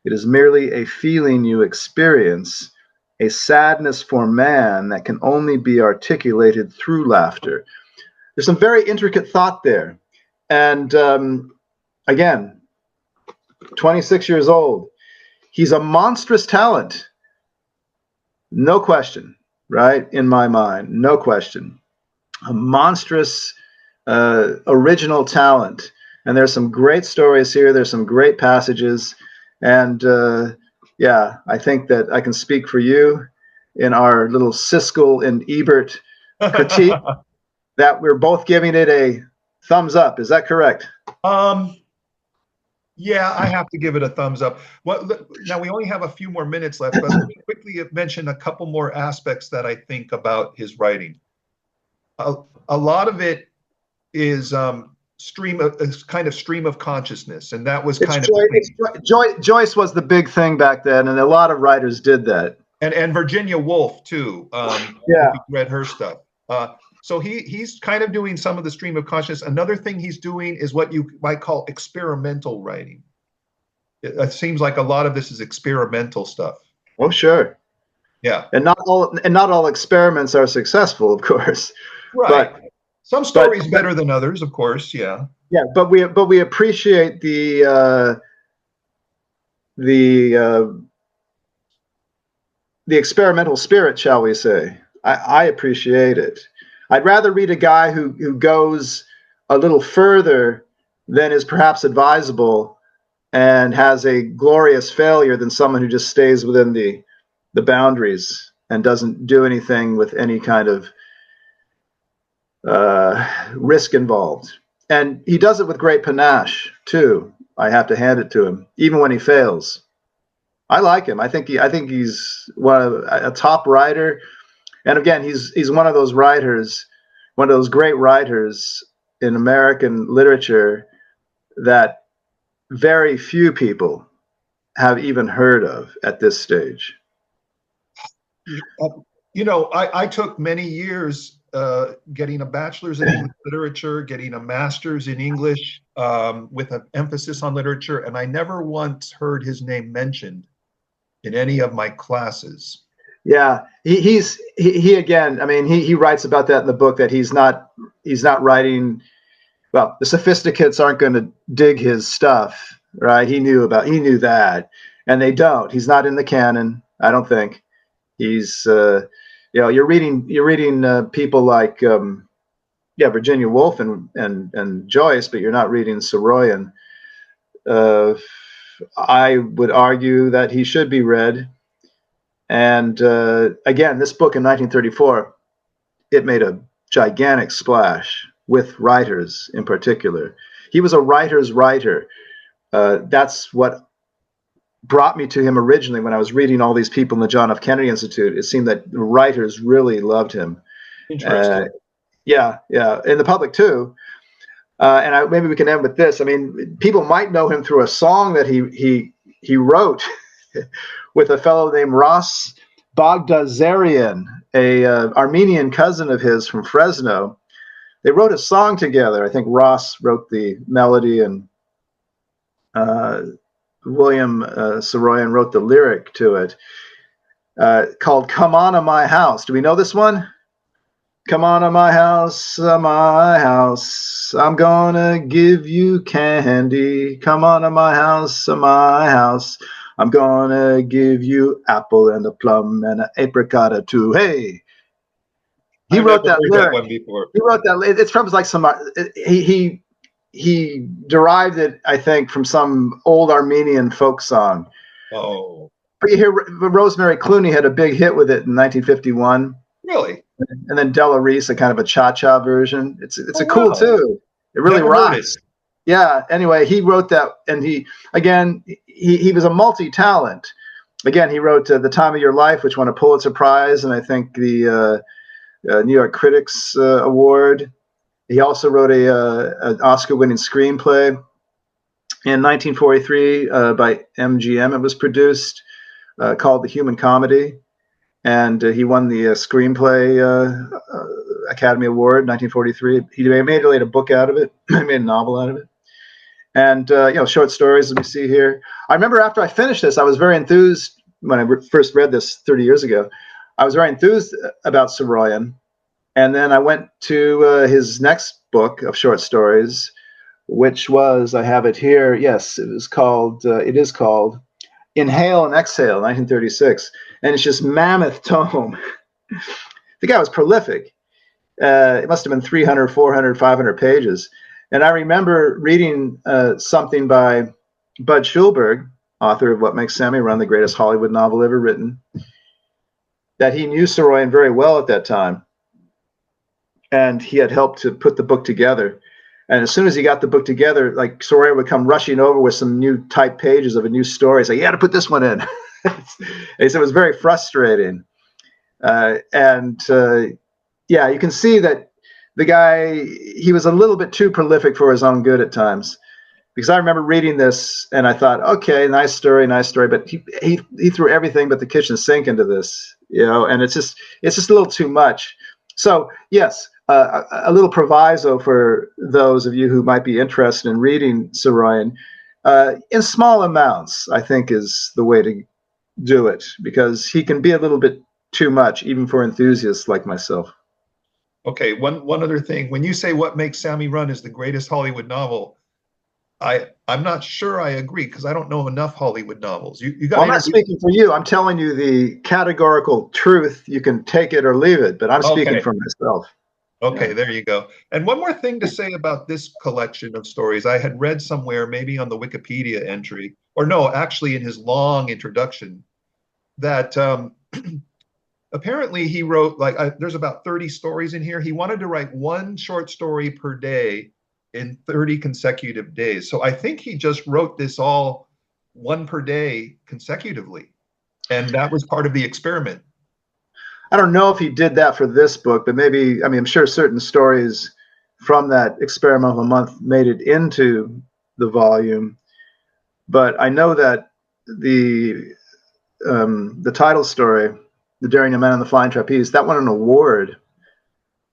It is merely a feeling you experience, a sadness for man that can only be articulated through laughter. There's some very intricate thought there. And again, 26 years old. He's a monstrous talent. No question, right? In my mind, no question. A monstrous, original talent. And there's some great stories here. There's some great passages. And yeah, I think that I can speak for you in our little Siskel and Ebert critique that we're both giving it a thumbs up. Is that correct? Yeah, I have to give it a thumbs up. Now we only have a few more minutes left, but let me quickly mention a couple more aspects that I think about his writing. A lot of it is stream of consciousness, and that was Joyce was the big thing back then, and a lot of writers did that. And Virginia Woolf too. Yeah, read her stuff. So he's kind of doing some of the stream of consciousness. Another thing he's doing is what you might call experimental writing. It seems like a lot of this is experimental stuff. Oh, sure. Yeah. And not all experiments are successful, of course. Right. But some stories better than others, of course. Yeah. Yeah, but we appreciate the experimental spirit, shall we say? I appreciate it. I'd rather read a guy who goes a little further than is perhaps advisable and has a glorious failure than someone who just stays within the boundaries and doesn't do anything with any kind of risk involved. And he does it with great panache too. I have to hand it to him, even when he fails. I like him. I think he's a top writer. And again, he's one of those writers, one of those great writers in American literature that very few people have even heard of at this stage. You know, I took many years getting a bachelor's in English literature, getting a master's in English with an emphasis on literature, and I never once heard his name mentioned in any of my classes. Yeah, he again. I mean, he writes about that in the book, that he's not writing. Well, the sophisticates aren't going to dig his stuff, right? He knew that, and they don't. He's not in the canon, I don't think. He's you're reading people like Virginia Woolf and Joyce, but you're not reading Saroyan. I would argue that he should be read. And again, this book in 1934, it made a gigantic splash with writers in particular. He was a writer's writer. That's what brought me to him originally when I was reading all these people in the John F. Kennedy Institute. It seemed that the writers really loved him. Interesting. Yeah, and the public too. And maybe we can end with this. I mean, people might know him through a song that he wrote with a fellow named Ross Bagdasarian, a Armenian cousin of his from Fresno. They wrote a song together. I think Ross wrote the melody, and William Saroyan wrote the lyric to it, called "Come On to My House." Do we know this one? Come on to my house, I'm gonna give you candy. Come on to my house, I'm gonna give you apple and a plum and an apricot or two. Hey, he wrote that lyric. That one before. He wrote that. It's from like some. He derived it, I think, from some old Armenian folk song. Oh, but you hear Rosemary Clooney had a big hit with it in 1951. Really? And then Della Reese, a kind of a cha-cha version. It's a cool tune. It really rocks. Yeah. Anyway, he wrote that, and he was a multi-talent. Again, he wrote "The Time of Your Life," which won a Pulitzer Prize, and I think the New York Critics Award. He also wrote an Oscar-winning screenplay in 1943 by MGM. It was produced, called "The Human Comedy." And he won the Screenplay Academy Award, 1943. He made a book out of it. He made a novel out of it. And, short stories, as we see here. I remember after I finished this, I was very enthused when I first read this 30 years ago. I was very enthused about Saroyan. And then I went to his next book of short stories, which was, I have it here. Yes, it is called Inhale and Exhale, 1936. And it's just mammoth tome. The guy was prolific. It must have been 300, 400, 500 pages. And I remember reading something by Bud Schulberg, author of What Makes Sammy Run, the greatest Hollywood novel ever written, that he knew Saroyan very well at that time. And he had helped to put the book together. And as soon as he got the book together, like Saroyan would come rushing over with some new typed pages of a new story. He's like, "You got to put this one in." He said it was very frustrating. You can see that the guy, he was a little bit too prolific for his own good at times. Because I remember reading this and I thought, okay, nice story, but he threw everything but the kitchen sink into this, and it's just a little too much. So yes, a little proviso for those of you who might be interested in reading Saroyan, in small amounts, I think is the way to do it, because he can be a little bit too much, even for enthusiasts like myself. Okay, one other thing. When you say What Makes Sammy Run is the greatest Hollywood novel, I'm not sure I agree, because I don't know enough Hollywood novels. You got. Well, I'm not speaking for you. I'm telling you the categorical truth. You can take it or leave it, but I'm speaking for myself. Okay, there you go. And one more thing to say about this collection of stories. I had read somewhere, maybe on the Wikipedia entry, or no, actually in his long introduction, that apparently he wrote, there's about 30 stories in here. He wanted to write one short story per day in 30 consecutive days. So I think he just wrote this all one per day consecutively. And that was part of the experiment. I don't know if he did that for this book, but maybe, I'm sure certain stories from that experimental month made it into the volume. But I know that the title story, The Daring Young Man on the Flying Trapeze. That won an award.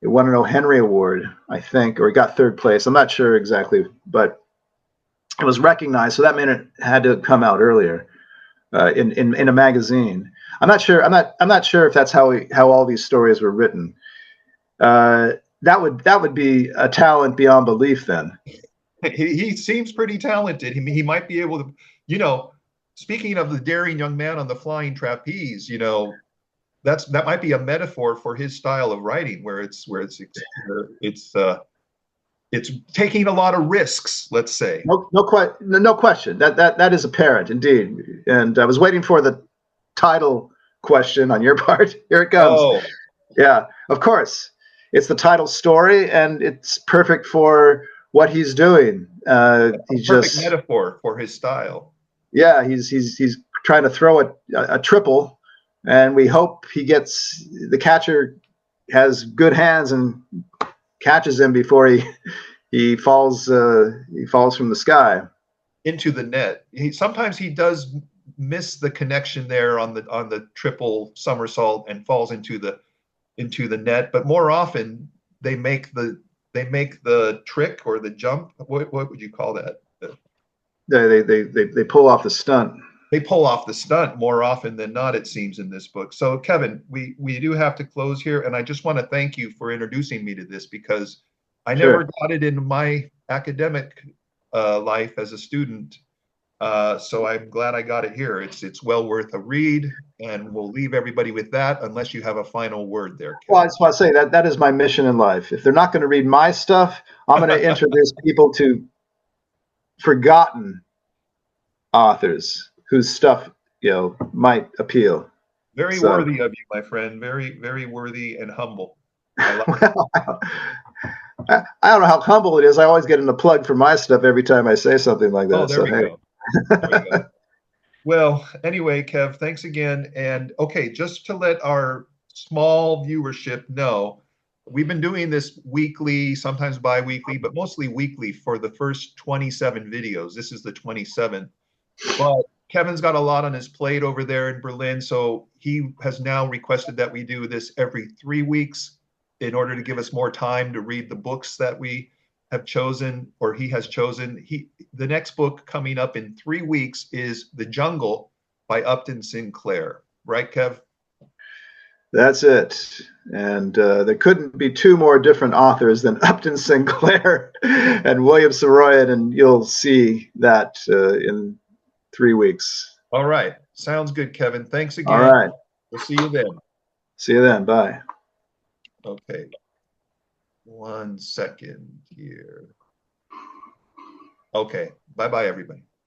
It won an O. Henry Award, I think, or it got third place. I'm not sure exactly, but it was recognized. So that meant it had to come out earlier in a magazine. I'm not sure. I'm not sure if that's how all these stories were written. That would be a talent beyond belief. Then He seems pretty talented. He might be able to, you know, speaking of the daring young man on the flying trapeze, you know, that might be a metaphor for his style of writing, where it's taking a lot of risks, let's say. No question. That is apparent indeed. And I was waiting for the title question on your part. Here it comes. Oh, Yeah, of course. It's the title story, and it's perfect for what he's doing. He's perfect just metaphor for his style. Yeah, he's trying to throw a triple, and we hope the catcher has good hands and catches him before he falls from the sky Into the net. Sometimes he does miss the connection there on the triple somersault and falls into the net, but more often they make the trick or the jump. What would you call that? They pull off the stunt. They pull off the stunt more often than not, it seems, in this book. So, Kevin, we do have to close here, and I just want to thank you for introducing me to this, because I Sure. never got it in my academic life as a student. So I'm glad I got it here. It's well worth a read, and we'll leave everybody with that, unless you have a final word there, Well, I Kevin. just want to say that is my mission in life. If they're not going to read my stuff, I'm going to introduce people to forgotten authors whose stuff might appeal. Very So, worthy of you, my friend. Very, very worthy and humble. I like well, I don't know how humble it is. I always get in a plug for my stuff every time I say something like that. Oh, there So we hey. go. There we go. Well, anyway, Kev, thanks again. And okay, just to let our small viewership know, we've been doing this weekly, sometimes bi-weekly, but mostly weekly for the first 27 videos. This is the 27th. But Kevin's got a lot on his plate over there in Berlin, so he has now requested that we do this every 3 weeks in order to give us more time to read the books that we have chosen, or he has chosen. The next book coming up in 3 weeks is The Jungle by Upton Sinclair. Right, Kev? That's it. And there couldn't be two more different authors than Upton Sinclair and William Saroyan, and you'll see that in 3 weeks. All right. Sounds good, Kevin. Thanks All again. right. We'll see you then. See you then. Bye. Okay. 1 second here. Okay. Bye-bye, everybody.